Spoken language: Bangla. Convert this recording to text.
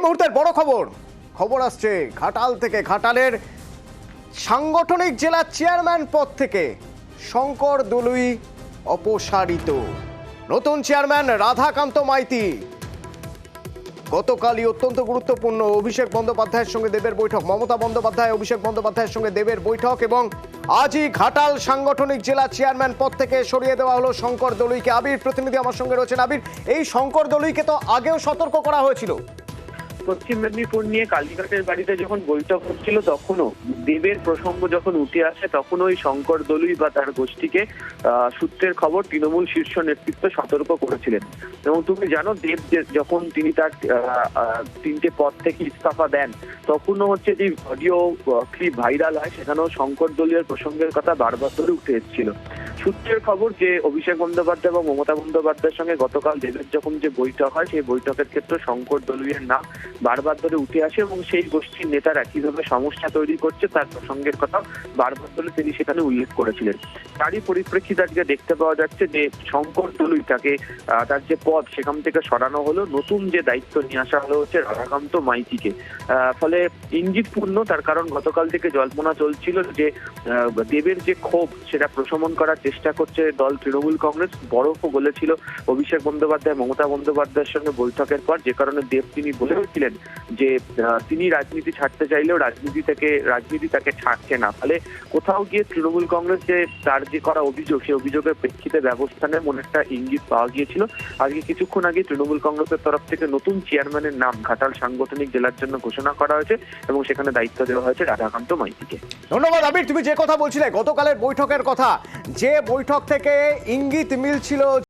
মুহূর্তের বড় খবর আসছে ঘাটাল থেকে। ঘাটালের সাংগঠনিক জেলা চেয়ারম্যান পদ থেকে শঙ্কর দলুই অপসারিত। নতুন চেয়ারম্যান রাধাকান্ত মাইতি। গতকালই অত্যন্ত গুরুত্বপূর্ণ অভিষেক বন্দ্যোপাধ্যায়ের সঙ্গে দেবের বৈঠক। মমতা বন্দ্যোপাধ্যায় অভিষেক বন্দ্যোপাধ্যায়ের সঙ্গে দেবের বৈঠক এবং আজই ঘাটাল সাংগঠনিক জেলা চেয়ারম্যান পদ থেকে সরিয়ে দেওয়া হলো শঙ্কর দলুইকে। আবির প্রতিনিধি আমার সঙ্গে রয়েছেন। আবির, এই শঙ্কর দলুইকে তো আগেও সতর্ক করা হয়েছিল। পশ্চিম মেদিনীপুর নিয়ে কালীঘাটের বাড়িতে যখন বৈঠক হচ্ছিল তখনও দেবের প্রসঙ্গ যখন উঠে আসে তখন ওই শঙ্কর দলুই বা তার গোষ্ঠীকে সূত্রের খবর তৃণমূল শীর্ষ নেতৃত্ব সতর্ক করেছিলেন। এবং তুমি জানো, দেব যখন তিনি তার 3টে পদ থেকে ইস্তফা দেন তখনও হচ্ছে যে অডিও ক্লিপ ভাইরাল হয়, সেখানেও শঙ্কর দলুইয়ের প্রসঙ্গের কথা বারবার ধরে উঠে এসেছিল। সূত্রের খবর যে অভিষেক বন্দ্যোপাধ্যায় এবং মমতা বন্দ্যোপাধ্যায়ের সঙ্গে গতকাল দেবের যখন যে বৈঠক হয় সেই বৈঠকের ক্ষেত্রে শঙ্কর দলুইয়ের নাম বারবার ধরে উঠে আসে এবং সেই গোষ্ঠীর নেতারা কিভাবে সমস্যা তৈরি করছে তার প্রসঙ্গের কথা বারবার ধরে তিনি সেখানে উল্লেখ করেছিলেন। তারই পরিপ্রেক্ষিতে আজকে দেখতে পাওয়া যাচ্ছে যে শঙ্কর দলুই তাকে তার যে পদ সেখান থেকে সরানো হলো, নতুন যে দায়িত্ব নিয়ে আসা হলো হচ্ছে রাধাকান্ত মাইতিকে। ফলে ইঙ্গিতপূর্ণ, তার কারণ গতকাল থেকে জল্পনা চলছিল যে দেবের যে ক্ষোভ সেটা প্রশমন করার চেষ্টা করছে দল তৃণমূল কংগ্রেস। বরফও বলেছিল অভিষেক বন্দ্যোপাধ্যায় মমতা বন্দ্যোপাধ্যায়ের সঙ্গে বৈঠকের পর, যে কারণে দেব তিনি বলেছিলেন যে তিনি রাজনীতি ছাড়তে চাইলেও রাজনীতি তাকে ছাড়ছে না। ফলে কোথাও গিয়ে তৃণমূল কংগ্রেস যে তার যে করা অভিযোগ সেই অভিযোগের প্রেক্ষিতে ব্যবস্থা নেয় মনে একটা ইঙ্গিত পাওয়া গিয়েছিল। আজকে কিছুক্ষণ আগে তৃণমূল কংগ্রেসের তরফ থেকে নতুন চেয়ারম্যানের নাম ঘাটাল সাংগঠনিক জেলার জন্য ঘোষণা করা হয়েছে এবং সেখানে দায়িত্ব দেওয়া হয়েছে রাধাকান্ত মাইতিকে। ধন্যবাদ আবির। তুমি যে কথা বলছিলে গতকালের বৈঠকের কথা, যে বৈঠক থেকে ইঙ্গিত মিলছিল